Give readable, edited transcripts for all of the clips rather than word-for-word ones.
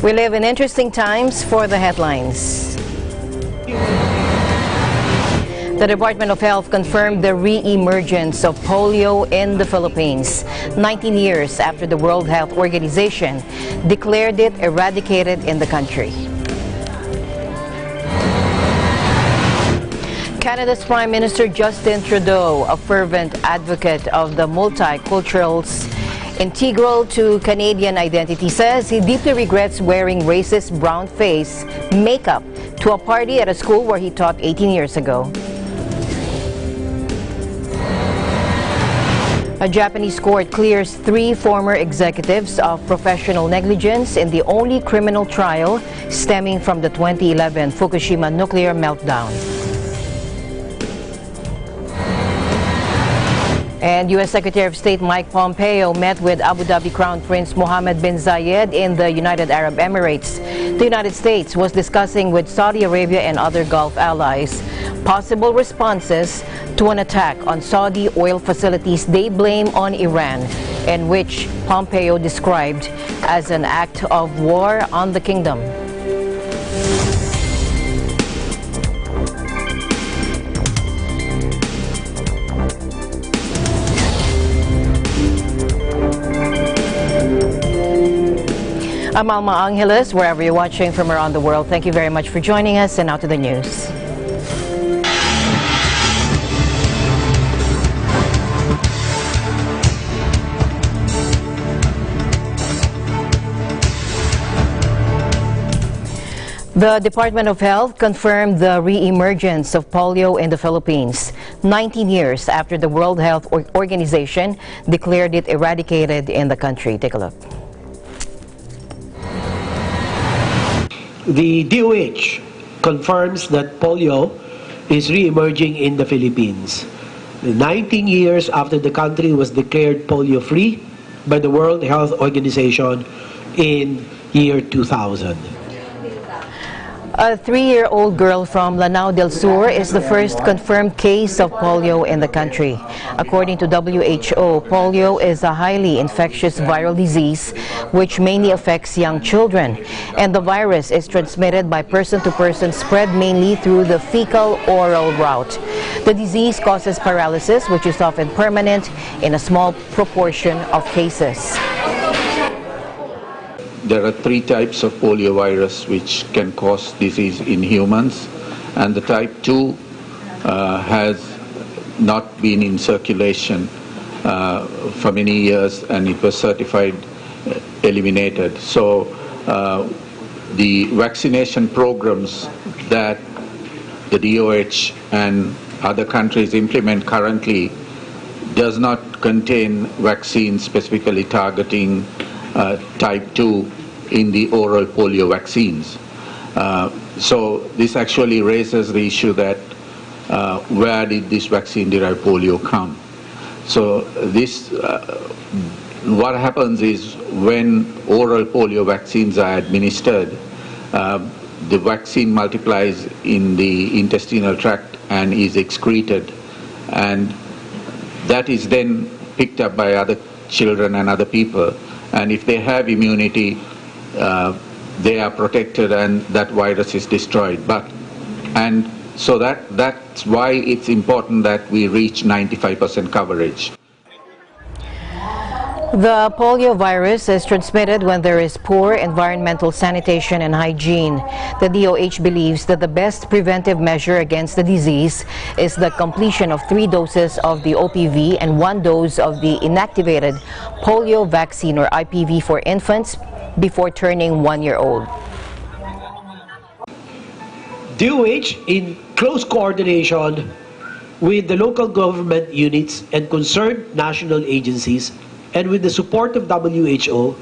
We live in interesting times for the headlines. The Department of Health confirmed the re-emergence of polio in the Philippines, 19 years after the World Health Organization declared it eradicated in the country. Canada's Prime Minister Justin Trudeau, a fervent advocate of the multiculturals integral to Canadian identity, says he deeply regrets wearing racist brown face makeup to a party at a school where he taught 18 years ago. A Japanese court clears 3 former executives of professional negligence in the only criminal trial stemming from the 2011 Fukushima nuclear meltdown. And U.S. Secretary of State Mike Pompeo met with Abu Dhabi Crown Prince Mohammed bin Zayed in the United Arab Emirates. The United States was discussing with Saudi Arabia and other Gulf allies possible responses to an attack on Saudi oil facilities they blame on Iran, and which Pompeo described as an act of war on the kingdom. I'm Alma Angeles, wherever you're watching from around the world. Thank you very much for joining us, and now to the news. The Department of Health confirmed the re-emergence of polio in the Philippines, 19 years after the World Health Organization declared it eradicated in the country. Take a look. The DOH confirms that polio is re-emerging in the Philippines, 19 years after the country was declared polio-free by the World Health Organization in year 2000. A 3-year-old girl from Lanao del Sur is the first confirmed case of polio in the country. According to WHO, polio is a highly infectious viral disease which mainly affects young children, and the virus is transmitted by person-to-person spread mainly through the fecal-oral route. The disease causes paralysis, which is often permanent in a small proportion of cases. There are 3 types of poliovirus which can cause disease in humans, and the type 2 has not been in circulation for many years, and it was certified eliminated. So the vaccination programs that the DOH and other countries implement currently does not contain vaccines specifically targeting type 2 in the oral polio vaccines. So this actually raises the issue that where did this vaccine-derived polio come? So this, what happens is when oral polio vaccines are administered, the vaccine multiplies in the intestinal tract and is excreted, and that is then picked up by other children and other people. And if they have immunity, they are protected and that virus is destroyed. And so that's why it's important that we reach 95% coverage. The polio virus is transmitted when there is poor environmental sanitation and hygiene. The DOH believes that the best preventive measure against the disease is the completion of 3 doses of the OPV and 1 dose of the inactivated polio vaccine, or IPV, for infants before turning 1 year old. DOH, in close coordination with the local government units and concerned national agencies, and with the support of WHO,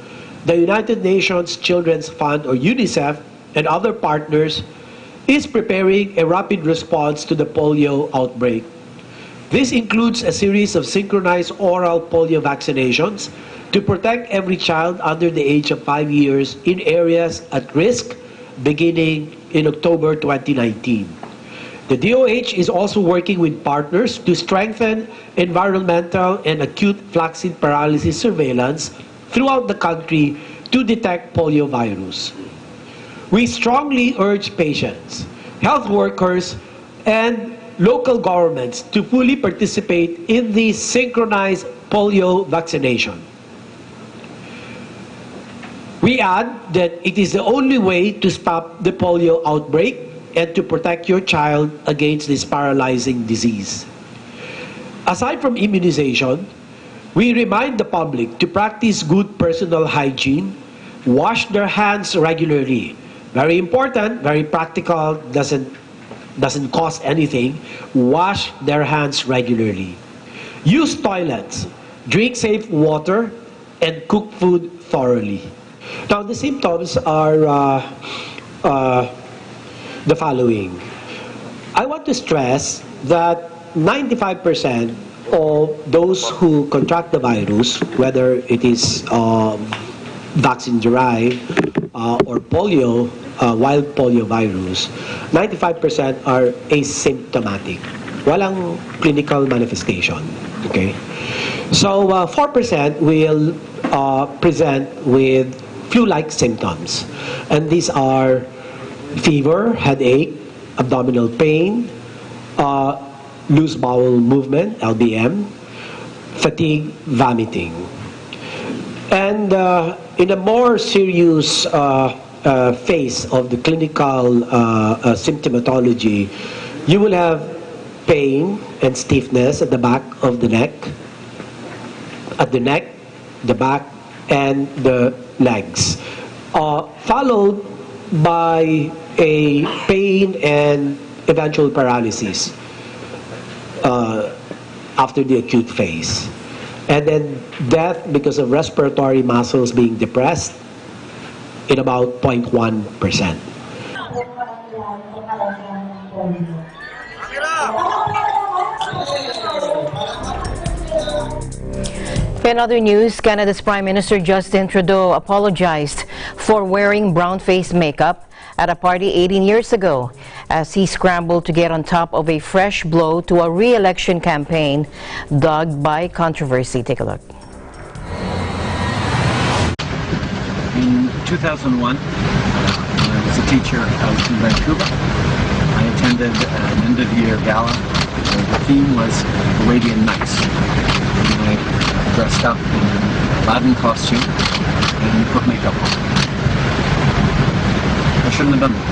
the United Nations Children's Fund, or UNICEF, and other partners, is preparing a rapid response to the polio outbreak. This includes a series of synchronized oral polio vaccinations to protect every child under the age of 5 years in areas at risk beginning in October 2019. The DOH is also working with partners to strengthen environmental and acute flaccid paralysis surveillance throughout the country to detect polio virus. We strongly urge patients, health workers, and local governments to fully participate in the synchronized polio vaccination. We add that it is the only way to stop the polio outbreak and to protect your child against this paralyzing disease. Aside from immunization, we remind the public to practice good personal hygiene, wash their hands regularly. Very important, very practical, doesn't cost anything. Wash their hands regularly. Use toilets, drink safe water, and cook food thoroughly. Now, the symptoms are the following. I want to stress that 95% of those who contract the virus, whether it is vaccine-derived or polio, wild polio virus, 95% are asymptomatic. Walang clinical manifestation. Okay? So 4% will present with flu-like symptoms. And these are fever, headache, abdominal pain, loose bowel movement, LBM, fatigue, vomiting. And in a more serious phase of the clinical symptomatology, you will have pain and stiffness at the back of the neck, the back, and the legs, followed by a pain and eventual paralysis after the acute phase. And then death because of respiratory muscles being depressed in about 0.1%. In other news, Canada's Prime Minister Justin Trudeau apologized for wearing brown face makeup at a party 18 years ago as he scrambled to get on top of a fresh blow to a re-election campaign dogged by controversy. Take a look. In 2001, when I was a teacher out in Vancouver, I attended an end-of-year gala. The theme was Arabian Nights. And I dressed up in an Aladdin costume and put makeup on. I shouldn't have done that.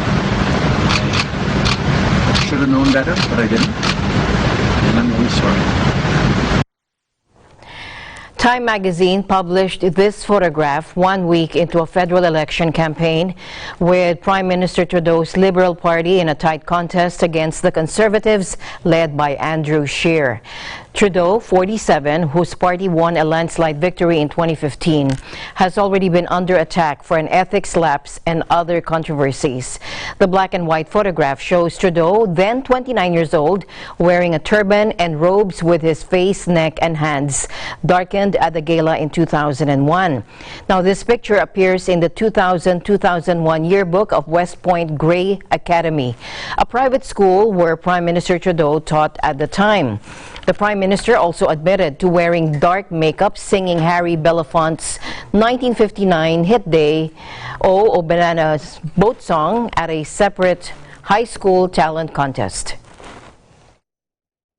I should have known better, but I didn't. And I'm really sorry. Time magazine published this photograph 1 week into a federal election campaign with Prime Minister Trudeau's Liberal Party in a tight contest against the Conservatives led by Andrew Scheer. Trudeau, 47, whose party won a landslide victory in 2015, has already been under attack for an ethics lapse and other controversies. The black and white photograph shows Trudeau, then 29 years old, wearing a turban and robes with his face, neck, and hands darkened at the gala in 2001. Now, this picture appears in the 2000-2001 yearbook of West Point Grey Academy, a private school where Prime Minister Trudeau taught at the time. The Prime Minister also admitted to wearing dark makeup, singing Harry Belafonte's 1959 hit Day O Banana's boat song at a separate high school talent contest.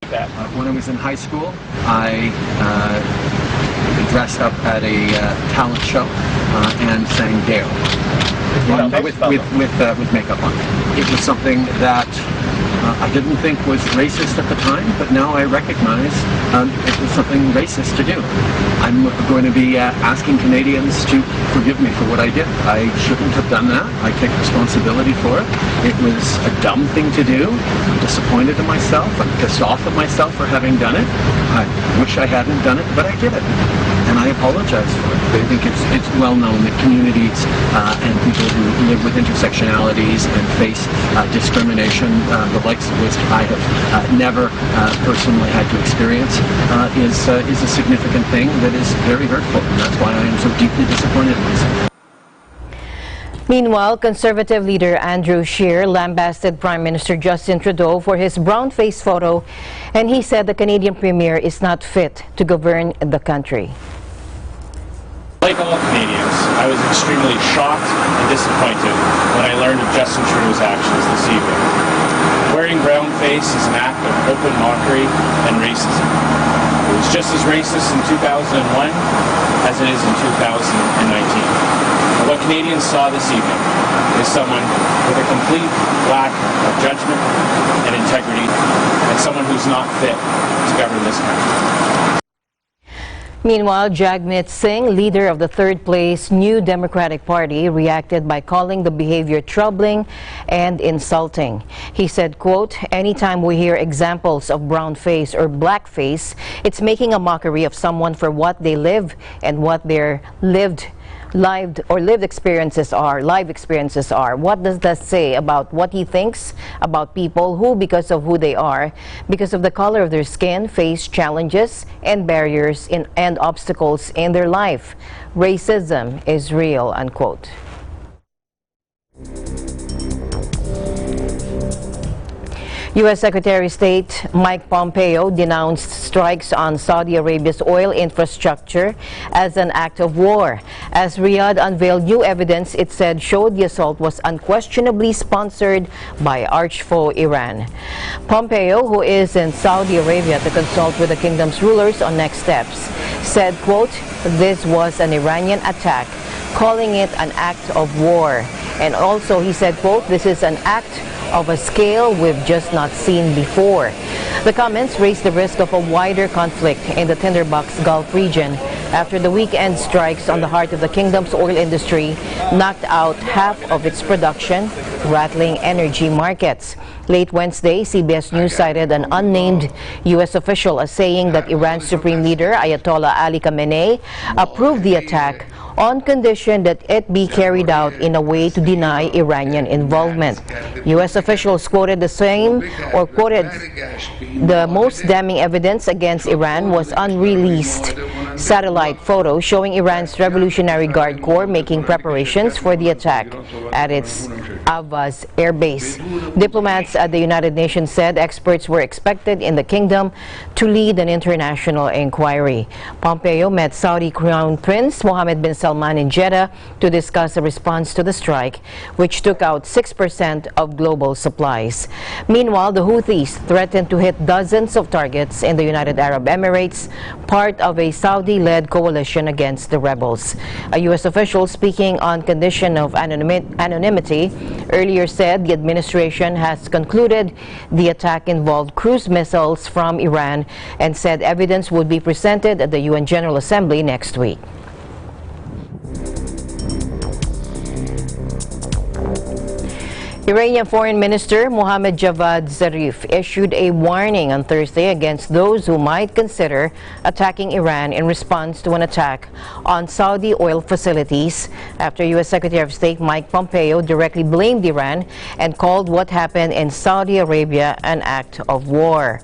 When I was in high school, I dressed up at a talent show and sang Dale with makeup on. It was something that I didn't think was racist at the time, but now I recognize it was something racist to do. I'm going to be asking Canadians to forgive me for what I did. I shouldn't have done that. I take responsibility for it. It was a dumb thing to do. I'm disappointed in myself. I'm pissed off at myself for having done it. I wish I hadn't done it, but I did it. And I apologize for it. I think it's well known that communities and people who live with intersectionalities and face discrimination, the likes of which I have never personally had to experience, is a significant thing that is very hurtful. And that's why I am so deeply disappointed in myself. Meanwhile, Conservative leader Andrew Scheer lambasted Prime Minister Justin Trudeau for his brown face photo, and he said the Canadian Premier is not fit to govern the country. Like all Canadians, I was extremely shocked and disappointed when I learned of Justin Trudeau's actions this evening. Wearing brownface is an act of open mockery and racism. It was just as racist in 2001 as it is in 2019. And what Canadians saw this evening is someone with a complete lack of judgment and integrity, and someone who's not fit to govern this country. Meanwhile, Jagmeet Singh, leader of the third-place New Democratic Party, reacted by calling the behavior troubling and insulting. He said, quote, "Anytime we hear examples of brown face or black face, it's making a mockery of someone for what they live and what their lived experiences are. What does that say about what he thinks about people who, because of who they are, because of the color of their skin, face challenges and barriers and obstacles in their life? Racism is real," unquote. U.S. Secretary of State Mike Pompeo denounced strikes on Saudi Arabia's oil infrastructure as an act of war. As Riyadh unveiled new evidence it said showed the assault was unquestionably sponsored by arch-foe Iran. Pompeo, who is in Saudi Arabia to consult with the kingdom's rulers on next steps, said, quote, "This was an Iranian attack," calling it an act of war. And also he said, quote, "This is an act of a scale we've just not seen before." The comments raised the risk of a wider conflict in the Tinderbox Gulf region after the weekend strikes on the heart of the kingdom's oil industry knocked out half of its production, rattling energy markets. Late Wednesday, CBS News cited an unnamed U.S. official as saying that Iran's supreme leader, Ayatollah Ali Khamenei, approved the attack on condition that it be carried out in a way to deny Iranian involvement. U.S. officials quoted the most damning evidence against Iran was unreleased satellite photos showing Iran's Revolutionary Guard Corps making preparations for the attack at its Avaz air base. Diplomats at the United Nations said experts were expected in the kingdom to lead an international inquiry. Pompeo met Saudi Crown Prince Mohammed bin Salman in Jeddah to discuss a response to the strike, which took out 6% of global supplies. Meanwhile, the Houthis threatened to hit dozens of targets in the United Arab Emirates, part of a Saudi-led coalition against the rebels. A U.S. official speaking on condition of anonymity earlier said the administration has concluded the attack involved cruise missiles from Iran and said evidence would be presented at the UN General Assembly next week. Iranian Foreign Minister Mohammad Javad Zarif issued a warning on Thursday against those who might consider attacking Iran in response to an attack on Saudi oil facilities after U.S. Secretary of State Mike Pompeo directly blamed Iran and called what happened in Saudi Arabia an act of war.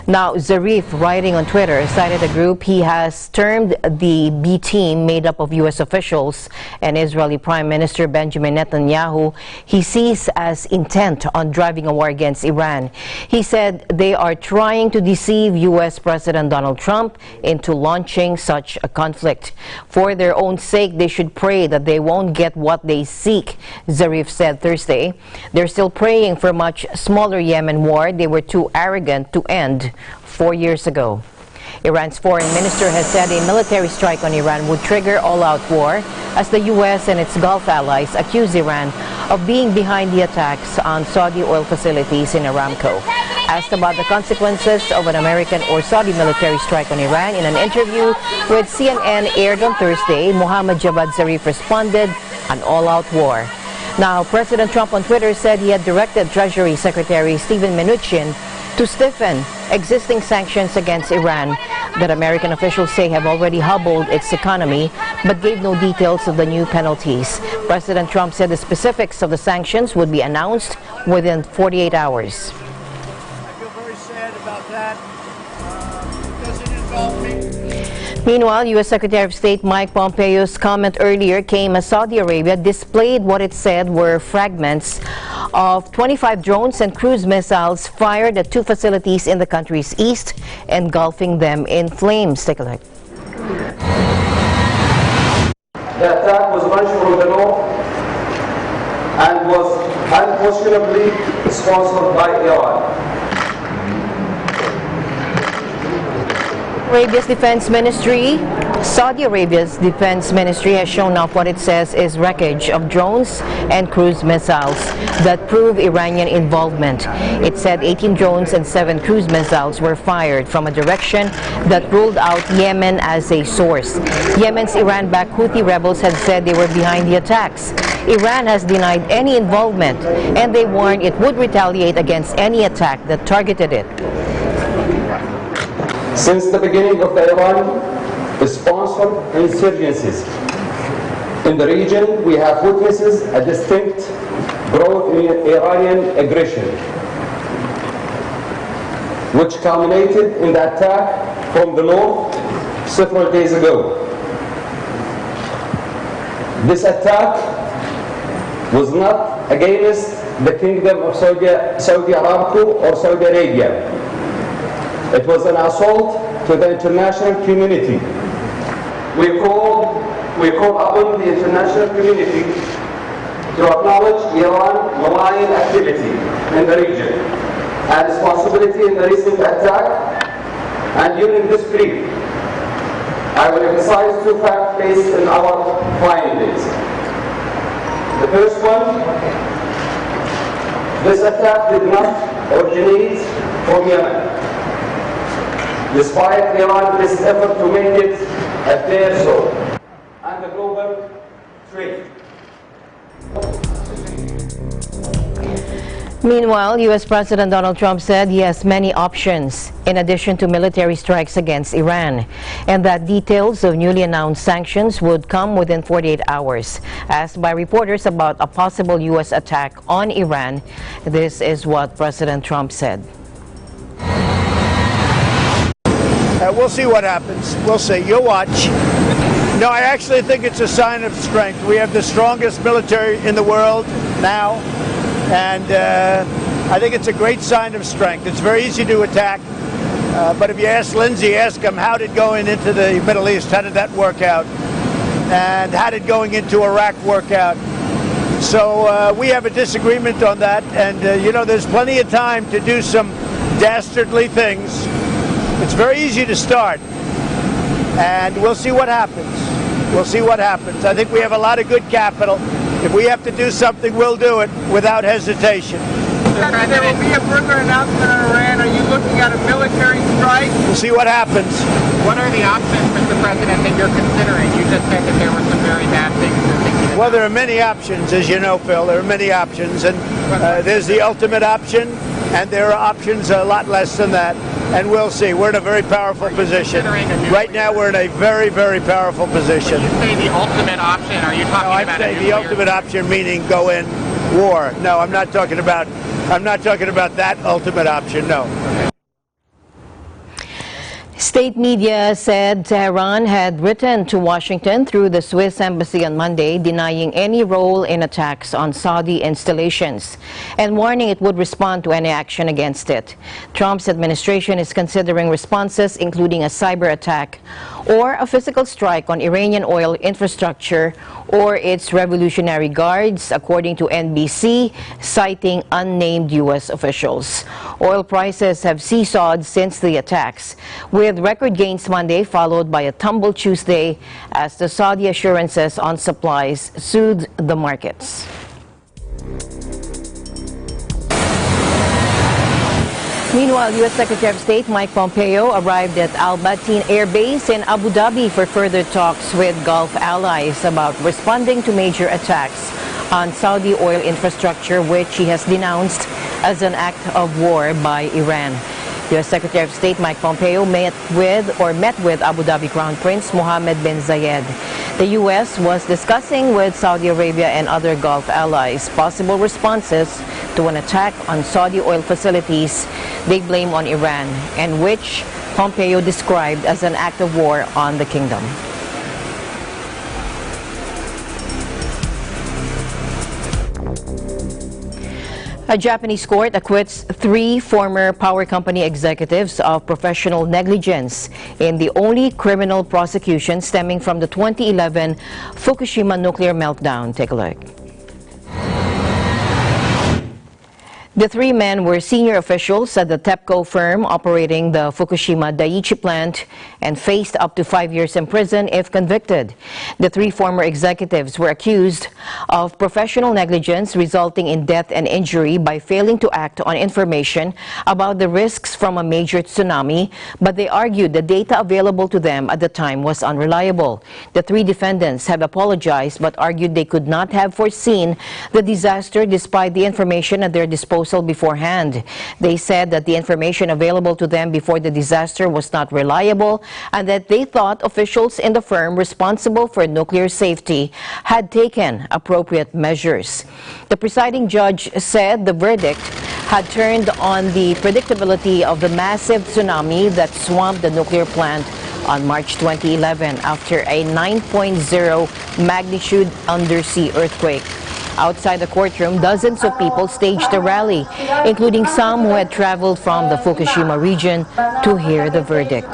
Now, Zarif, writing on Twitter, cited a group he has termed the B team, made up of U.S. officials and Israeli Prime Minister Benjamin Netanyahu, he sees as intent on driving a war against Iran. He said they are trying to deceive U.S. President Donald Trump into launching such a conflict. For their own sake, they should pray that they won't get what they seek, Zarif said Thursday. They're still praying for a much smaller Yemen war they were too arrogant to end 4 years ago. Iran's foreign minister has said a military strike on Iran would trigger all-out war as the U.S. and its Gulf allies accuse Iran of being behind the attacks on Saudi oil facilities in Aramco. Asked about the consequences of an American or Saudi military strike on Iran in an interview with CNN aired on Thursday, Mohammad Javad Zarif responded, "An all-out war." Now, President Trump on Twitter said he had directed Treasury Secretary Steven Mnuchin to stiffen existing sanctions against Iran that American officials say have already hobbled its economy, but gave no details of the new penalties. President Trump said the specifics of the sanctions would be announced within 48 hours. I feel very sad about that. It doesn't involve me. Meanwhile, U.S. Secretary of State Mike Pompeo's comment earlier came as Saudi Arabia displayed what it said were fragments of 25 drones and cruise missiles fired at two facilities in the country's east, engulfing them in flames. Take a look. The attack was launched from the north and was unquestionably sponsored by Iran. Saudi Arabia's defense ministry has shown off what it says is wreckage of drones and cruise missiles that prove Iranian involvement. It said 18 drones and 7 cruise missiles were fired from a direction that ruled out Yemen as a source. Yemen's Iran-backed Houthi rebels had said they were behind the attacks. Iran has denied any involvement, and they warned it would retaliate against any attack that targeted it. Since the beginning of the Iran-sponsored insurgencies in the region, we have witnessed a distinct growth in Iranian aggression, which culminated in the attack from the north several days ago. This attack was not against the Kingdom of Saudi Aramco or Saudi Arabia. It was an assault to the international community. We call upon the international community to acknowledge Iran's malign activity in the region and responsibility in the recent attack. And during this brief, I will emphasize 2 facts based on our findings. The first one, this attack did not originate from Yemen, despite Iran's best effort to make it appear so, and the global trade. Meanwhile, U.S. President Donald Trump said he has many options in addition to military strikes against Iran, and that details of newly announced sanctions would come within 48 hours. Asked by reporters about a possible U.S. attack on Iran, this is what President Trump said. We'll see what happens. We'll see. You'll watch. No, I actually think it's a sign of strength. We have the strongest military in the world now, and I think it's a great sign of strength. It's very easy to attack, but if you ask Lindsey, ask him how did going into the Middle East, how did that work out? And how did going into Iraq work out? So we have a disagreement on that, and you know, there's plenty of time to do some dastardly things. It's very easy to start, and we'll see what happens. We'll see what happens. I think we have a lot of good capital. If we have to do something, we'll do it without hesitation. There will be a further announcement on Iran. Are you looking at a military strike? We'll see what happens. What are the options, Mr. President, that you're considering? You just said that there were some very bad things you're thinking about. Well, there are many options, as you know, Phil. There are many options, and there's the ultimate option, and there are options a lot less than that. And we'll see. We're in a very powerful position. Right now, we're in a very, very powerful position. When you say the ultimate option, are you talking about I'm saying the ultimate option meaning go in war. No, I'm not talking about that ultimate option. No. State media said Tehran had written to Washington through the Swiss embassy on Monday, denying any role in attacks on Saudi installations and warning it would respond to any action against it. Trump's administration is considering responses including a cyber attack or a physical strike on Iranian oil infrastructure or its Revolutionary Guards, according to NBC, citing unnamed U.S. officials. Oil prices have seesawed since the attacks, with record gains Monday followed by a tumble Tuesday as the Saudi assurances on supplies soothed the markets. Meanwhile, U.S. Secretary of State Mike Pompeo arrived at Al Bateen Air Base in Abu Dhabi for further talks with Gulf allies about responding to major attacks on Saudi oil infrastructure, which he has denounced as an act of war by Iran. U.S. Secretary of State Mike Pompeo met with Abu Dhabi Crown Prince Mohammed bin Zayed. The U.S. was discussing with Saudi Arabia and other Gulf allies possible responses to an attack on Saudi oil facilities they blame on Iran, and which Pompeo described as an act of war on the kingdom. A Japanese court acquits 3 former power company executives of professional negligence in the only criminal prosecution stemming from the 2011 Fukushima nuclear meltdown. Take a look. The 3 men were senior officials at the TEPCO firm operating the Fukushima Daiichi plant and faced up to 5 years in prison if convicted. The 3 former executives were accused of professional negligence resulting in death and injury by failing to act on information about the risks from a major tsunami, but they argued the data available to them at the time was unreliable. The 3 defendants have apologized but argued they could not have foreseen the disaster despite the information at their disposal beforehand. They said that the information available to them before the disaster was not reliable and that they thought officials in the firm responsible for nuclear safety had taken appropriate measures. The presiding judge said the verdict had turned on the predictability of the massive tsunami that swamped the nuclear plant on March 2011 after a 9.0 magnitude undersea earthquake. Outside the courtroom, dozens of people staged a rally, including some who had traveled from the Fukushima region to hear the verdict.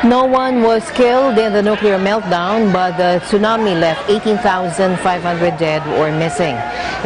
No one was killed in the nuclear meltdown, but the tsunami left 18,500 dead or missing.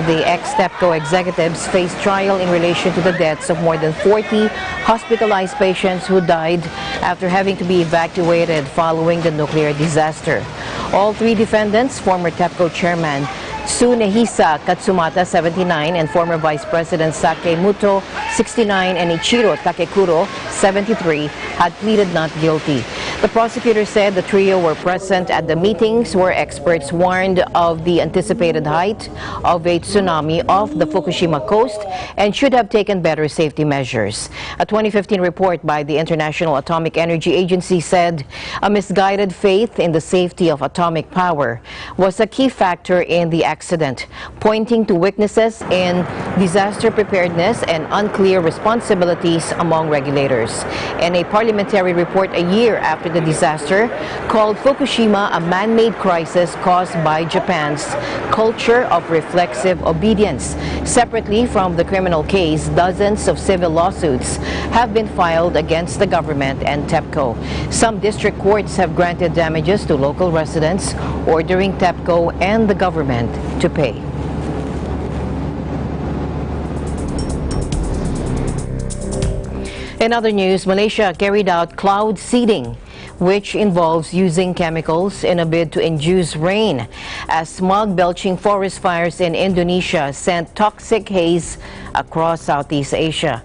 The ex-TEPCO executives face trial in relation to the deaths of more than 40 hospitalized patients who died after having to be evacuated following the nuclear disaster. All 3 defendants, former TEPCO chairman Tsunehisa Katsumata, 79, and former Vice President Sake Muto, 69, and Ichiro Takekuro, 73, had pleaded not guilty. The prosecutor said the trio were present at the meetings where experts warned of the anticipated height of a tsunami off the Fukushima coast and should have taken better safety measures. A 2015 report by the International Atomic Energy Agency said a misguided faith in the safety of atomic power was a key factor in the accident, pointing to weaknesses in disaster preparedness and unclear responsibilities among regulators. In a parliamentary report a year after the disaster, called Fukushima a man-made crisis caused by Japan's culture of reflexive obedience. Separately from the criminal case, dozens of civil lawsuits have been filed against the government and TEPCO. Some district courts have granted damages to local residents, ordering TEPCO and the government to pay. In other news, Malaysia carried out cloud seeding, which involves using chemicals in a bid to induce rain, as smog-belching forest fires in Indonesia sent toxic haze across Southeast Asia.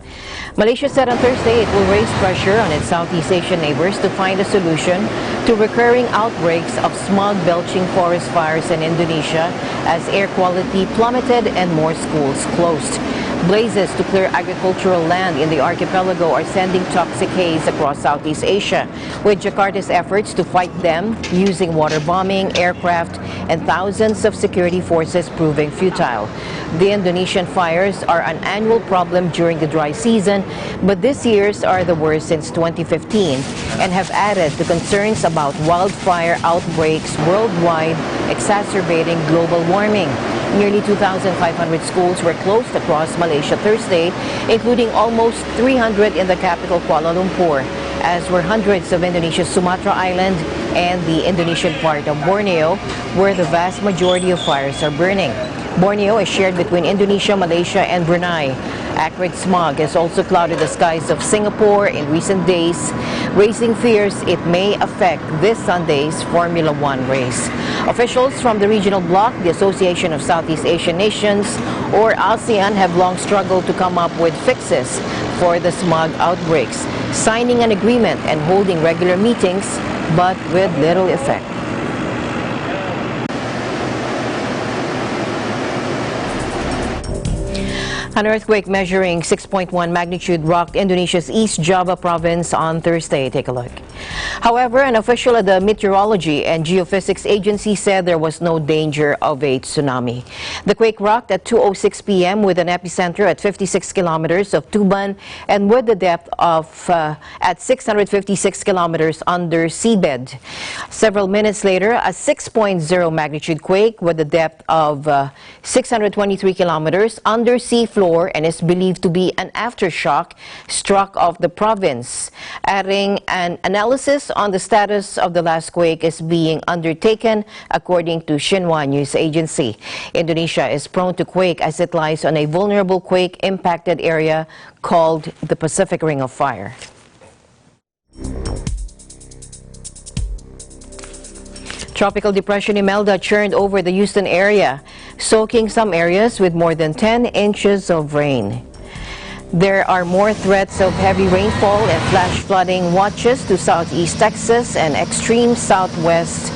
Malaysia said on Thursday it will raise pressure on its Southeast Asian neighbors to find a solution to recurring outbreaks of smog-belching forest fires in Indonesia as air quality plummeted and more schools closed. Blazes to clear agricultural land in the archipelago are sending toxic haze across Southeast Asia, with Jakarta's efforts to fight them using water bombing, aircraft, and thousands of security forces proving futile. The Indonesian fires are an annual problem during the dry season, but this year's are the worst since 2015 and have added to concerns about wildfire outbreaks worldwide, exacerbating global warming. Nearly 2,500 schools were closed across Malaysia Thursday, including almost 300 in the capital Kuala Lumpur, as were hundreds of Indonesia's Sumatra Island and the Indonesian part of Borneo, where the vast majority of fires are burning. Borneo is shared between Indonesia, Malaysia, and Brunei. Acrid smog has also clouded the skies of Singapore in recent days, raising fears it may affect this Sunday's Formula One race. Officials from the regional bloc, the Association of Southeast Asian Nations, or ASEAN, have long struggled to come up with fixes for the smog outbreaks, signing an agreement and holding regular meetings, but with little effect. An earthquake measuring 6.1 magnitude rocked Indonesia's East Java province on Thursday. Take a look. However, an official at the Meteorology and Geophysics Agency said there was no danger of a tsunami. The quake rocked at 2:06 p.m. with an epicenter at 56 kilometers of Tuban and with the depth of at 656 kilometers under seabed. Several minutes later, a 6.0 magnitude quake with a depth of 623 kilometers under sea floor and is believed to be an aftershock struck off the province. Adding, an analysis on the status of the last quake is being undertaken, according to Xinhua News Agency. Indonesia is prone to quake as it lies on a vulnerable quake-impacted area called the Pacific Ring of Fire. Tropical depression Imelda churned over the Houston area, soaking some areas with more than 10 inches of rain. There are more threats of heavy rainfall and flash flooding watches to southeast Texas and extreme southwest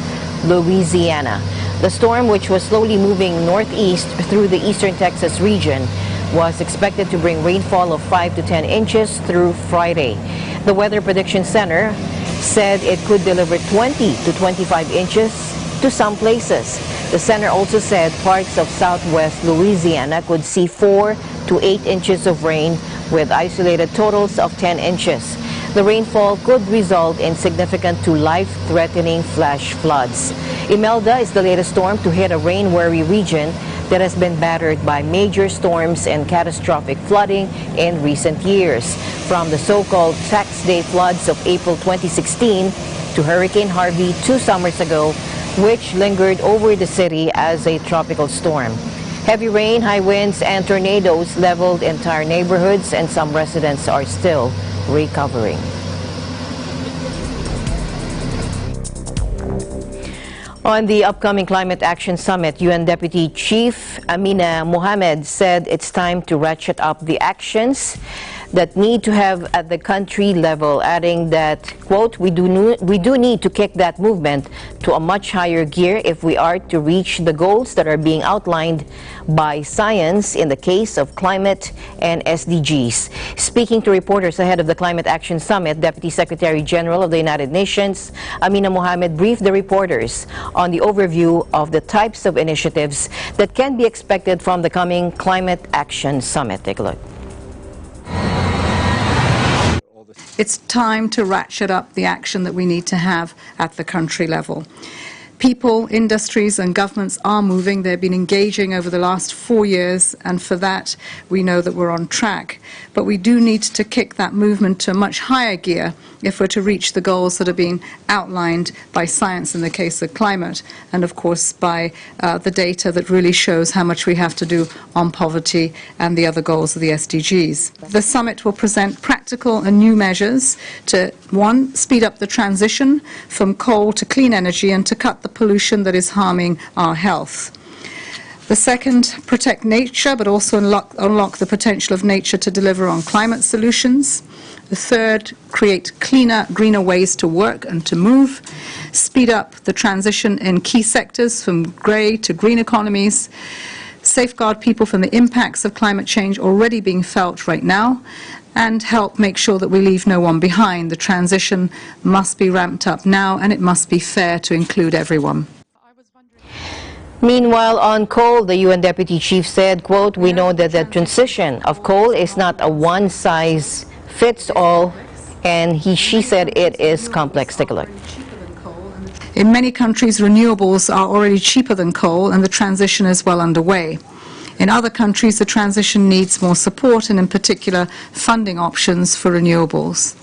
Louisiana. The storm, which was slowly moving northeast through the eastern Texas region, was expected to bring rainfall of 5 to 10 inches through Friday. The Weather Prediction Center said it could deliver 20 to 25 inches to some places. The center also said parts of southwest Louisiana could see 4 to 8 inches of rain with isolated totals of 10 inches. The rainfall could result in significant to life-threatening flash floods. Imelda is the latest storm to hit a rain-weary region that has been battered by major storms and catastrophic flooding in recent years, from the so-called Tax Day floods of April 2016 to Hurricane Harvey 2 summers ago, which lingered over the city as a tropical storm. Heavy rain, high winds, and tornadoes leveled entire neighborhoods, and some residents are still recovering. On the upcoming Climate Action Summit, UN Deputy Chief Amina Mohamed said it's time to ratchet up the actions that need to have at the country level, adding that, quote, we do need to kick that movement to a much higher gear if we are to reach the goals that are being outlined by science in the case of climate and SDGs. Speaking to reporters ahead of the Climate Action Summit, Deputy Secretary General of the United Nations, Amina Mohamed, briefed the reporters on the overview of the types of initiatives that can be expected from the coming Climate Action Summit. Take a look. It's time to ratchet up the action that we need to have at the country level. People, industries and governments are moving. They've been engaging over the last 4 years, and for that we know that we're on track. But we do need to kick that movement to a much higher gear if we're to reach the goals that are being outlined by science in the case of climate, and of course by the data that really shows how much we have to do on poverty and the other goals of the SDGs. The summit will present practical and new measures to, one, speed up the transition from coal to clean energy and to cut the pollution that is harming our health. The second, protect nature, but also unlock the potential of nature to deliver on climate solutions. The third, create cleaner, greener ways to work and to move. Speed up the transition in key sectors from grey to green economies. Safeguard people from the impacts of climate change already being felt right now, and help make sure that we leave no one behind. The transition must be ramped up now, and it must be fair to include everyone. Meanwhile, on coal, the UN Deputy Chief said, quote, we know that the transition of coal is not a one-size-fits-all, and she said it is complex. Take a look. In many countries, renewables are already cheaper than coal, and the transition is well underway. In other countries, the transition needs more support, and in particular, funding options for renewables.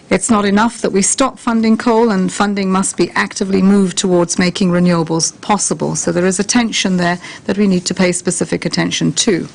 It's not enough that we stop funding coal, and funding must be actively moved towards making renewables possible. So there is a tension there that we need to pay specific attention to.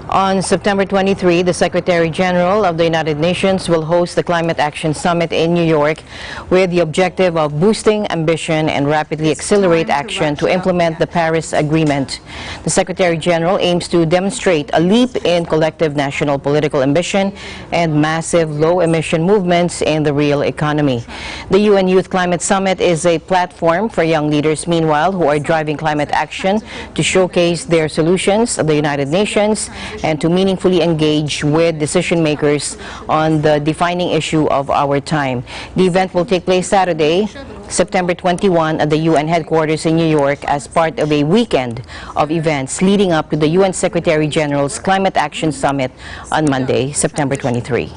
On September 23, the Secretary General of the United Nations will host the Climate Action Summit in New York with the objective of boosting ambition and rapidly accelerate action to implement the Paris Agreement. The Secretary General aims to demonstrate a leap in collective national political ambition and massive low-emission movements in the real economy. The UN Youth Climate Summit is a platform for young leaders, meanwhile, who are driving climate action to showcase their solutions at the United Nations and to meaningfully engage with decision makers on the defining issue of our time. The event will take place Saturday, September 21 at the UN headquarters in New York as part of a weekend of events leading up to the UN Secretary General's Climate Action Summit on Monday, September 23.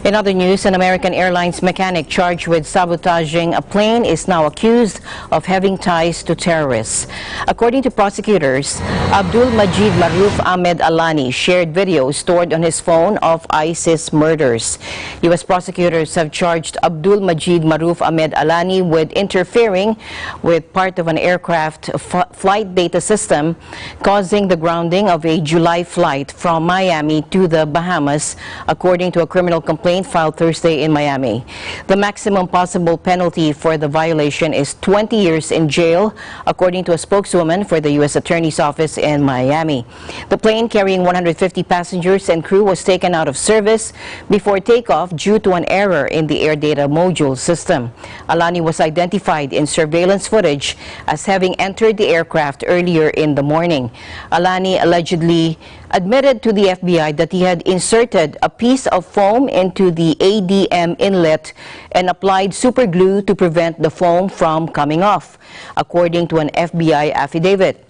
In other news, an American Airlines mechanic charged with sabotaging a plane is now accused of having ties to terrorists. According to prosecutors, Abdul Majid Maruf Ahmed Alani shared videos stored on his phone of ISIS murders. U.S. prosecutors have charged Abdul Majid Maruf Ahmed Alani with interfering with part of an aircraft flight data system, causing the grounding of a July flight from Miami to the Bahamas, according to a criminal complaint filed Thursday in Miami. The maximum possible penalty for the violation is 20 years in jail, according to a spokeswoman for the U.S. Attorney's Office in Miami. The plane carrying 150 passengers and crew was taken out of service before takeoff due to an error in the air data module system. Alani was identified in surveillance footage as having entered the aircraft earlier in the morning. Alani allegedly admitted to the FBI that he had inserted a piece of foam into the ADM inlet and applied super glue to prevent the foam from coming off, according to an FBI affidavit.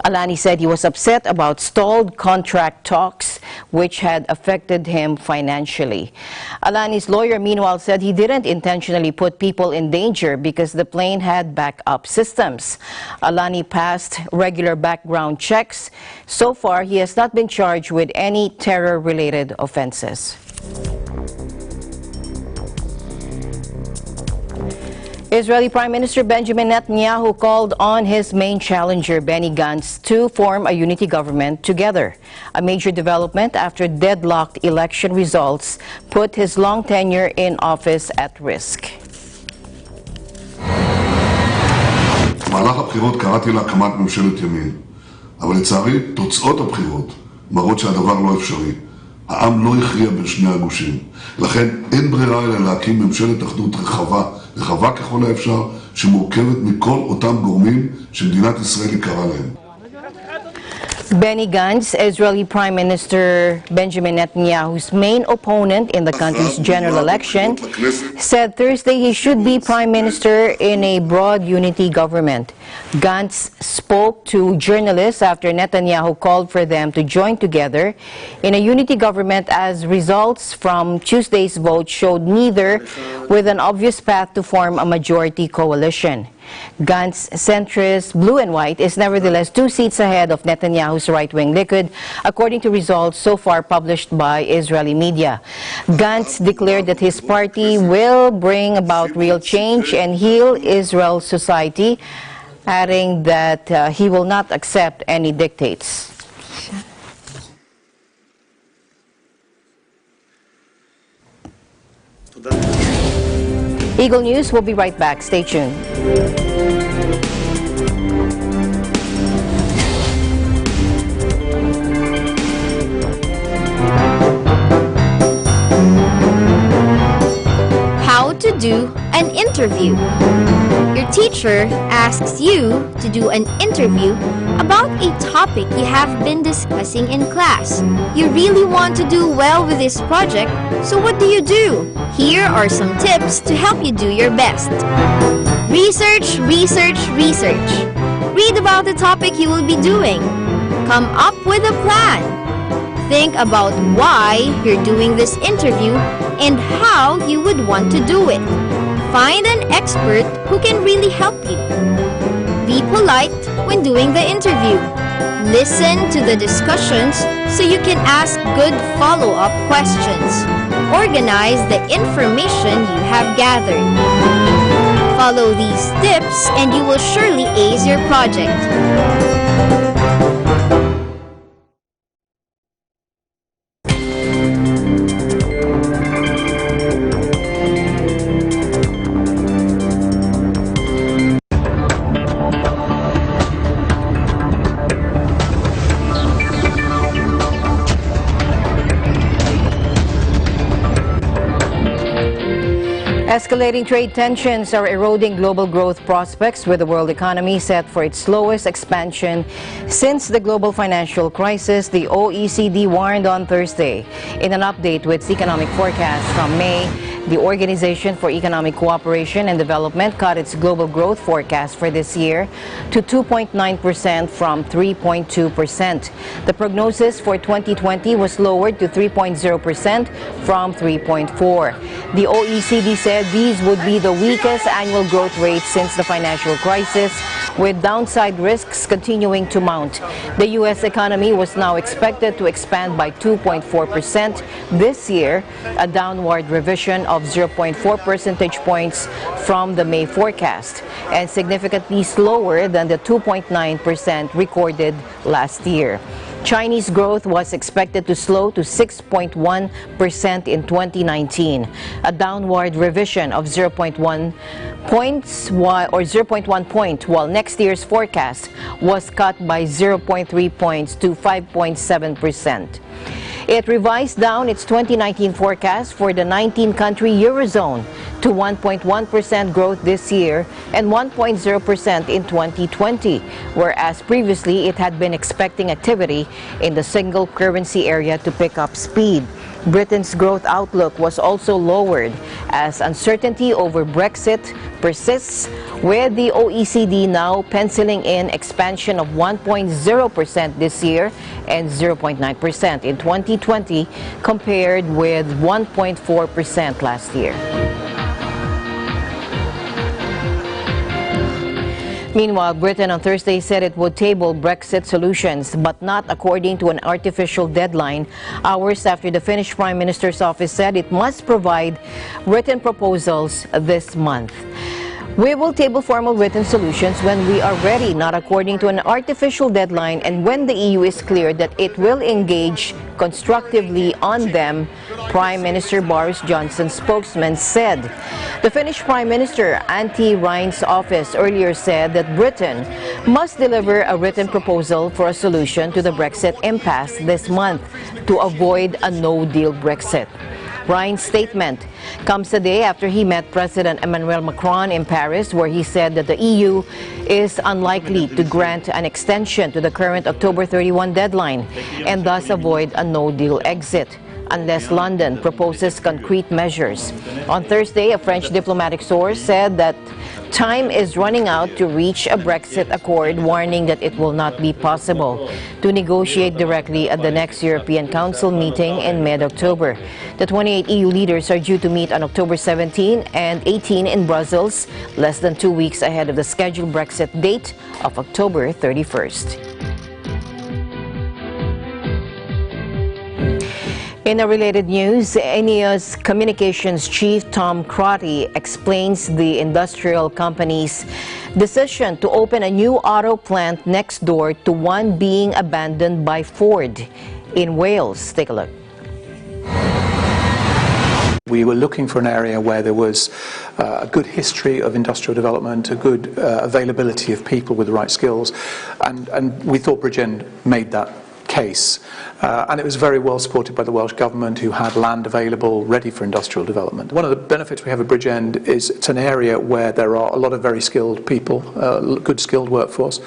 Alani said he was upset about stalled contract talks, which had affected him financially. Alani's lawyer, meanwhile, said he didn't intentionally put people in danger because the plane had backup systems. Alani passed regular background checks. So far, he has not been charged with any terror-related offenses. Israeli Prime Minister Benjamin Netanyahu called on his main challenger, Benny Gantz, to form a unity government together. A major development after deadlocked election results put his long tenure in office at risk. במהלך הבחירות קראתי להקמת ממשלת ימין, אבל לצערי תוצאות הבחירות מראות שהדבר לא אפשרי. העם לא הכריע בין שני הגושים. לכן אין ברירה אלא להקים ממשלת אחדות רחבה ככל האפשר, שמורכבת מכל אותם גורמים שמדינת ישראל יקרה להם. Benny Gantz, Israeli Prime Minister Benjamin Netanyahu's main opponent in the country's general election, said Thursday he should be Prime Minister in a broad unity government. Gantz spoke to journalists after Netanyahu called for them to join together in a unity government as results from Tuesday's vote showed neither with an obvious path to form a majority coalition. Gantz's centrist blue and white is nevertheless 2 seats ahead of Netanyahu's right-wing Likud, according to results so far published by Israeli media. Gantz declared that his party will bring about real change and heal Israel's society, adding that he will not accept any dictates. Eagle News will be right back. Stay tuned. How to do an interview. Your teacher asks you to do an interview about a topic you have been discussing in class. You really want to do well with this project, so what do? Here are some tips to help you do your best. Research, research, research. Read about the topic you will be doing. Come up with a plan. Think about why you're doing this interview and how you would want to do it. Find an expert who can really help you. Be polite when doing the interview. Listen to the discussions so you can ask good follow-up questions. Organize the information you have gathered. Follow these tips and you will surely ace your project. Escalating trade tensions are eroding global growth prospects, with the world economy set for its slowest expansion since the global financial crisis, the OECD warned on Thursday. In an update with its economic forecast from May, the Organization for Economic Cooperation and Development cut its global growth forecast for this year to 2.9% from 3.2%. The prognosis for 2020 was lowered to 3.0% from 3.4%. The OECD said these would be the weakest annual growth rates since the financial crisis, with downside risks continuing to mount. The U.S. economy was now expected to expand by 2.4% this year, a downward revision of 0.4 percentage points from the May forecast, and significantly slower than the 2.9% recorded last year. Chinese growth was expected to slow to 6.1% in 2019, a downward revision of 0.1 points or 0.1 point, while next year's forecast was cut by 0.3 points to 5.7%. It revised down its 2019 forecast for the 19-country Eurozone to 1.1% growth this year and 1.0% in 2020, whereas previously it had been expecting activity in the single currency area to pick up speed. Britain's growth outlook was also lowered as uncertainty over Brexit persists, with the OECD now penciling in expansion of 1.0% this year and 0.9% in 2020, compared with 1.4% last year. Meanwhile, Britain on Thursday said it would table Brexit solutions, but not according to an artificial deadline. Hours after the Finnish Prime Minister's office said it must provide written proposals this month. We will table formal written solutions when we are ready, not according to an artificial deadline, and when the EU is clear that it will engage constructively on them, Prime Minister Boris Johnson's spokesman said. The Finnish Prime Minister Antti Rinne's office earlier said that Britain must deliver a written proposal for a solution to the Brexit impasse this month to avoid a no-deal Brexit. Rinne's statement comes a day after he met President Emmanuel Macron in Paris, where he said that the EU is unlikely to grant an extension to the current October 31 deadline and thus avoid a no-deal exit unless London proposes concrete measures. On Thursday, a French diplomatic source said that time is running out to reach a Brexit accord, warning that it will not be possible to negotiate directly at the next European Council meeting in mid-October. The 28 EU leaders are due to meet on October 17 and 18 in Brussels, less than 2 weeks ahead of the scheduled Brexit date of October 31st. In a related news, Ineos Communications Chief Tom Crotty explains the industrial company's decision to open a new auto plant next door to one being abandoned by Ford in Wales. Take a look. We were looking for an area where there was a good history of industrial development, a good availability of people with the right skills, and we thought Bridgend made that case. And it was very well supported by the Welsh Government, who had land available ready for industrial development. One of the benefits we have at Bridgend is it's an area where there are a lot of very skilled people, good skilled workforce.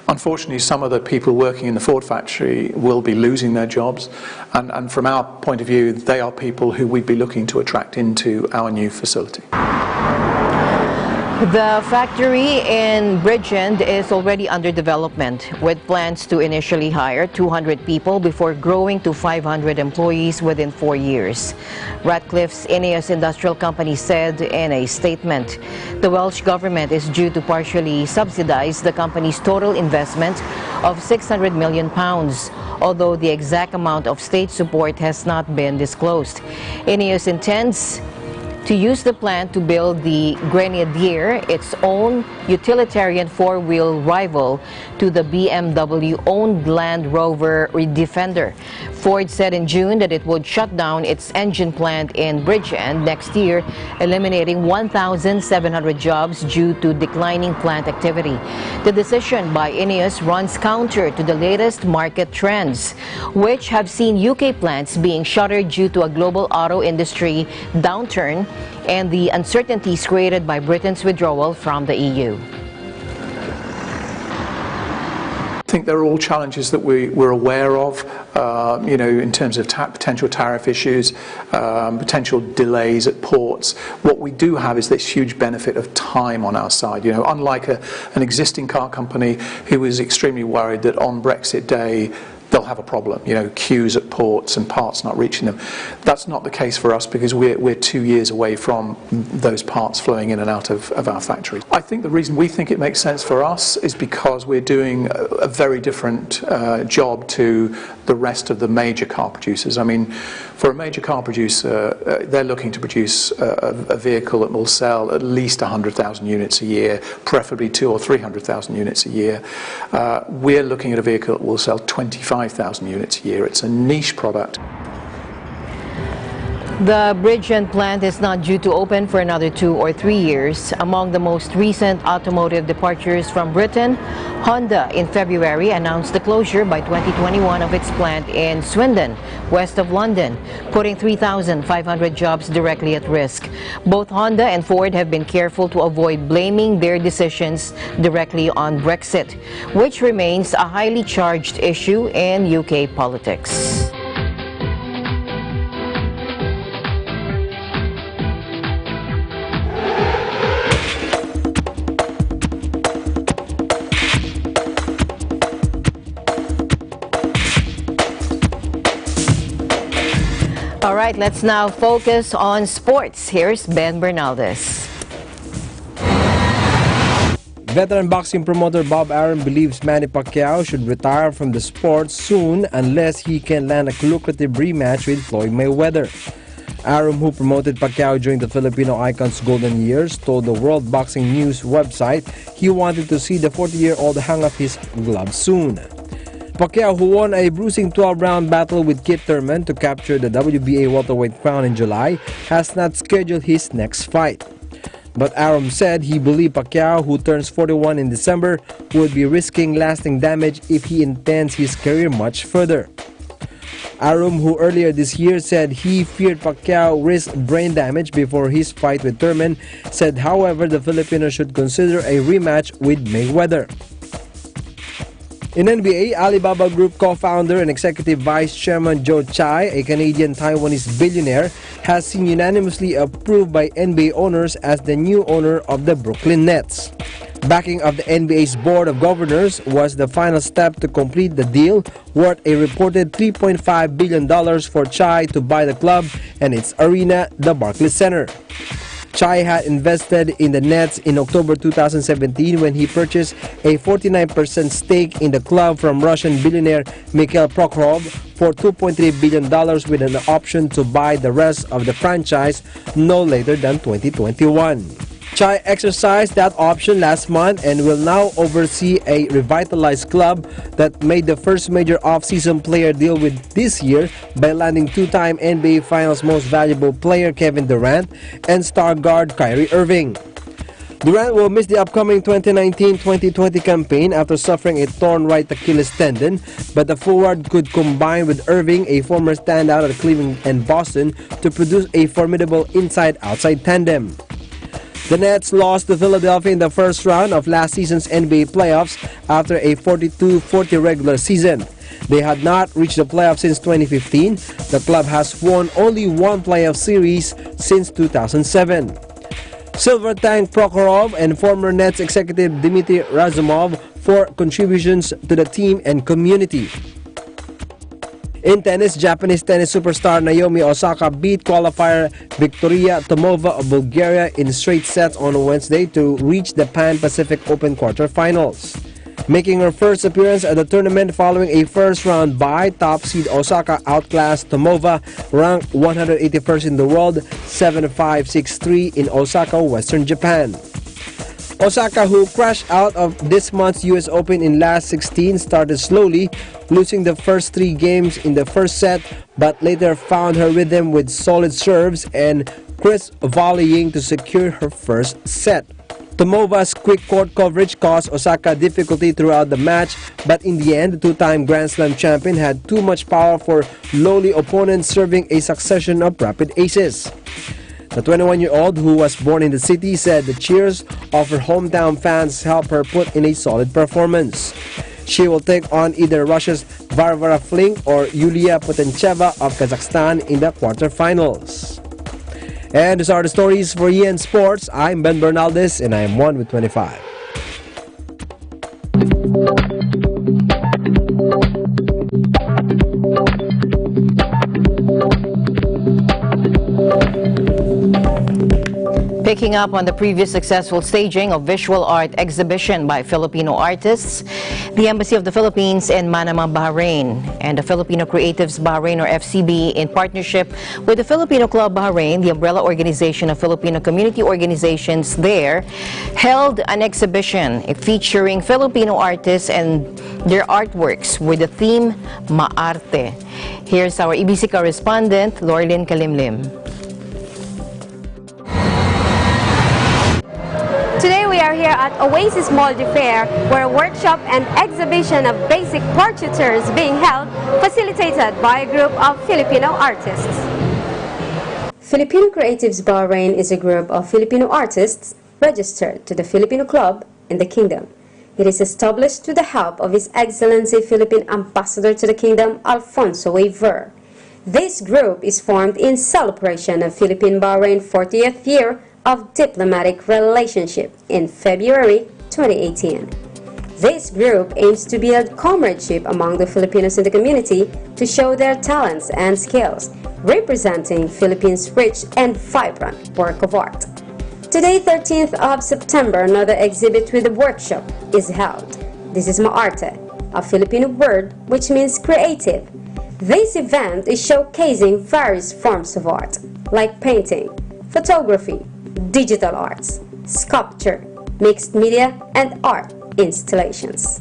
Unfortunately, some of the people working in the Ford factory will be losing their jobs, and from our point of view, they are people who we'd be looking to attract into our new facility. The factory in Bridgend is already under development, with plans to initially hire 200 people before growing to 500 employees within 4 years. Ratcliffe's Ineos Industrial Company said in a statement, the Welsh Government is due to partially subsidize the company's total investment of £600 million, although the exact amount of state support has not been disclosed. Ineos intends to use the plant to build the Grenadier, its own utilitarian four-wheel rival to the BMW-owned Land Rover Defender. Ford said in June that it would shut down its engine plant in Bridgend next year, eliminating 1,700 jobs due to declining plant activity. The decision by Ineos runs counter to the latest market trends, which have seen UK plants being shuttered due to a global auto industry downturn and the uncertainties created by Britain's withdrawal from the EU. I think they're all challenges that we're aware of, in terms of potential tariff issues, potential delays at ports. What we do have is this huge benefit of time on our side. Unlike an existing car company who was extremely worried that on Brexit Day they'll have a problem, queues at ports and parts not reaching them. That's not the case for us because we're 2 years away from those parts flowing in and out of our factories. I think the reason we think it makes sense for us is because we're doing a very different job to the rest of the major car producers. I mean, for a major car producer, they're looking to produce a vehicle that will sell at least 100,000 units a year, preferably 200,000 or 300,000 units a year. We're looking at a vehicle that will sell 25,000 units a year. It's a niche product. The Bridgend plant is not due to open for another 2 or 3 years. Among the most recent automotive departures from Britain, Honda in February announced the closure by 2021 of its plant in Swindon, west of London, putting 3,500 jobs directly at risk. Both Honda and Ford have been careful to avoid blaming their decisions directly on Brexit, which remains a highly charged issue in UK politics. All right, let's now focus on sports. Here's Ben Bernaldez. Veteran boxing promoter Bob Arum believes Manny Pacquiao should retire from the sport soon unless he can land a lucrative rematch with Floyd Mayweather. Arum, who promoted Pacquiao during the Filipino icon's golden years, told the World Boxing News website he wanted to see the 40-year-old hang up his gloves soon. Pacquiao, who won a bruising 12-round battle with Keith Thurman to capture the WBA welterweight crown in July, has not scheduled his next fight. But Arum said he believed Pacquiao, who turns 41 in December, would be risking lasting damage if he intends his career much further. Arum, who earlier this year said he feared Pacquiao risked brain damage before his fight with Thurman, said however the Filipino should consider a rematch with Mayweather. In NBA, Alibaba Group co-founder and executive vice chairman Joe Tsai, a Canadian-Taiwanese billionaire, has been unanimously approved by NBA owners as the new owner of the Brooklyn Nets. Backing of the NBA's Board of Governors was the final step to complete the deal, worth a reported $3.5 billion for Tsai to buy the club and its arena, the Barclays Center. Tsai had invested in the Nets in October 2017 when he purchased a 49% stake in the club from Russian billionaire Mikhail Prokhorov for $2.3 billion with an option to buy the rest of the franchise no later than 2021. Tsai exercised that option last month and will now oversee a revitalized club that made the first major off-season player deal with this year by landing two-time NBA Finals Most Valuable Player Kevin Durant and star guard Kyrie Irving. Durant will miss the upcoming 2019-2020 campaign after suffering a torn right Achilles tendon, but the forward could combine with Irving, a former standout at Cleveland and Boston, to produce a formidable inside-outside tandem. The Nets lost to Philadelphia in the first round of last season's NBA playoffs after a 42-40 regular season. They had not reached the playoffs since 2015. The club has won only one playoff series since 2007. Silver thanked Prokhorov and former Nets executive Dmitry Razumov for contributions to the team and community. In tennis, Japanese tennis superstar Naomi Osaka beat qualifier Victoria Tomova of Bulgaria in straight sets on Wednesday to reach the Pan Pacific Open quarterfinals. Making her first appearance at the tournament following a first-round bye, top seed Osaka outclassed Tomova, ranked 181st in the world, 7-5, 6-3 in Osaka, Western Japan. Osaka, who crashed out of this month's US Open in last 16, started slowly, losing the first 3 games in the first set, but later found her rhythm with solid serves and crisp volleying to secure her first set. Tomova's quick court coverage caused Osaka difficulty throughout the match, but in the end, the two-time Grand Slam champion had too much power for lowly opponents, serving a succession of rapid aces. The 21-year-old, who was born in the city, said the cheers of her hometown fans helped her put in a solid performance. She will take on either Russia's Varvara Flink or Yulia Potencheva of Kazakhstan in the quarterfinals. And these are the stories for EN Sports. I'm Ben Bernaldez and I am 1 with 25. Picking up on the previous successful staging of visual art exhibition by Filipino artists, the Embassy of the Philippines in Manama, Bahrain, and the Filipino Creatives Bahrain or FCB in partnership with the Filipino Club Bahrain, the umbrella organization of Filipino community organizations there, held an exhibition featuring Filipino artists and their artworks with the theme Maarte. Here's our EBC correspondent, Lorlyn Kalimlim. Today we are here at Oasis Mall de Fair, where a workshop and exhibition of basic portraiture is being held, facilitated by a group of Filipino artists. Filipino Creatives Bahrain is a group of Filipino artists registered to the Filipino Club in the Kingdom. It is established with the help of His Excellency Philippine Ambassador to the Kingdom, Alfonso A. Ver. This group is formed in celebration of Philippine Bahrain 40th year of diplomatic relationship in February 2018. This group aims to build comradeship among the Filipinos in the community to show their talents and skills, representing Philippines' rich and vibrant work of art. Today, 13th of September, another exhibit with a workshop is held. This is Maarte, a Filipino word which means creative. This event is showcasing various forms of art, like painting, photography, digital arts, sculpture, mixed media, and art installations.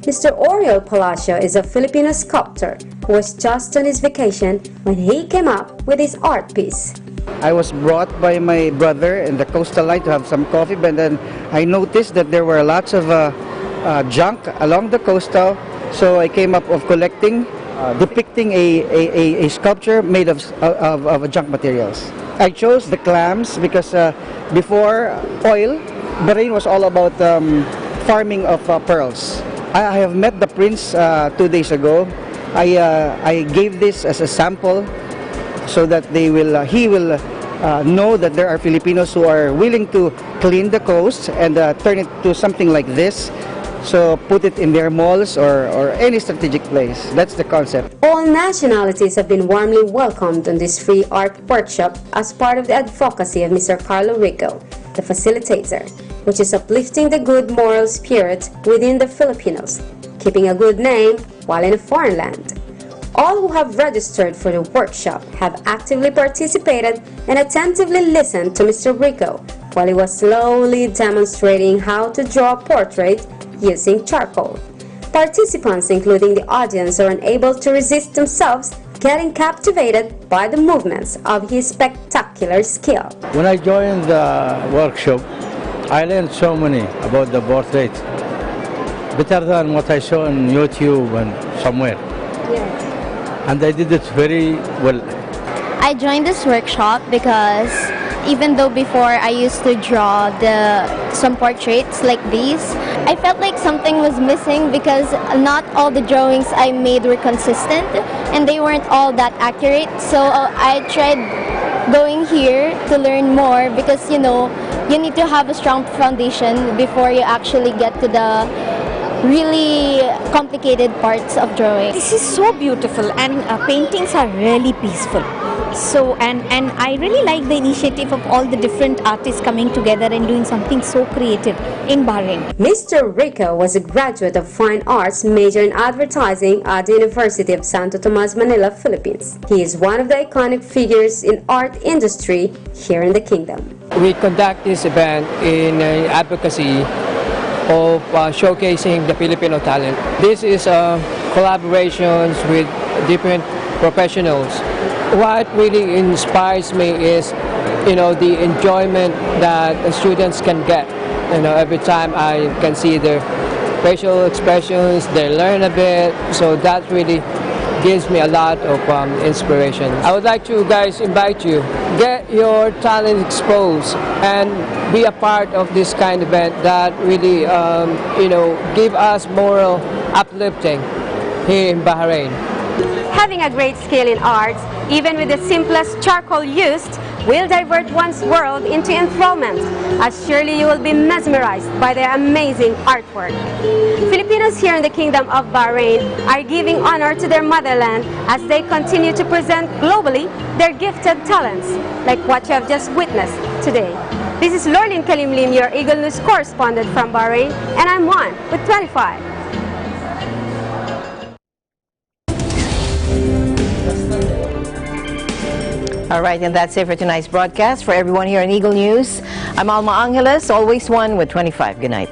Mr. Oriol Palacio is a Filipino sculptor who was just on his vacation when he came up with his art piece. I was brought by my brother in the coastal line to have some coffee, but then I noticed that there were lots of junk along the coastal, so I came up with collecting, depicting a sculpture made of junk materials. I chose the clams because before oil, Bahrain was all about farming of pearls. I have met the prince 2 days ago. I gave this as a sample so that he will know that there are Filipinos who are willing to clean the coast and turn it to something like this. So put it in their malls or any strategic place. That's the concept. All nationalities have been warmly welcomed on this free art workshop as part of the advocacy of Mr. Carlo Rico, the facilitator, which is uplifting the good moral spirit within the Filipinos, keeping a good name while in a foreign land. All who have registered for the workshop have actively participated and attentively listened to Mr. Rico while he was slowly demonstrating how to draw a portrait using charcoal. Participants, including the audience, are unable to resist themselves, getting captivated by the movements of his spectacular skill. When I joined the workshop, I learned so many about the portrait, better than what I saw on YouTube and somewhere. Yes. And I did it very well. I joined this workshop because even though before I used to draw some portraits like these, I felt like something was missing because not all the drawings I made were consistent and they weren't all that accurate. So I tried going here to learn more because, you know, you need to have a strong foundation before you actually get to the really complicated parts of drawing. This is so beautiful and paintings are really peaceful. So and I really like the initiative of all the different artists coming together and doing something so creative in Bahrain. Mr. Rico was a graduate of Fine Arts, major in advertising at the University of Santo Tomas, Manila, Philippines. He is one of the iconic figures in art industry here in the kingdom. We conduct this event in advocacy of showcasing the Filipino talent. This is collaborations with different professionals. What really inspires me is, the enjoyment that the students can get. Every time I can see their facial expressions, they learn a bit, so that really gives me a lot of inspiration. I would like to invite you, get your talent exposed and be a part of this kind of event that really, give us moral uplifting here in Bahrain. Having a great skill in arts, even with the simplest charcoal used, will divert one's world into enthrallment, as surely you will be mesmerized by their amazing artwork. Filipinos here in the Kingdom of Bahrain are giving honor to their motherland as they continue to present globally their gifted talents, like what you have just witnessed today. This is Lorlyn Kalimlim, your Eagle News correspondent from Bahrain, and I'm Juan with 25. All right, and that's it for tonight's broadcast. For everyone here on Eagle News, I'm Alma Angeles, always one with 25. Good night.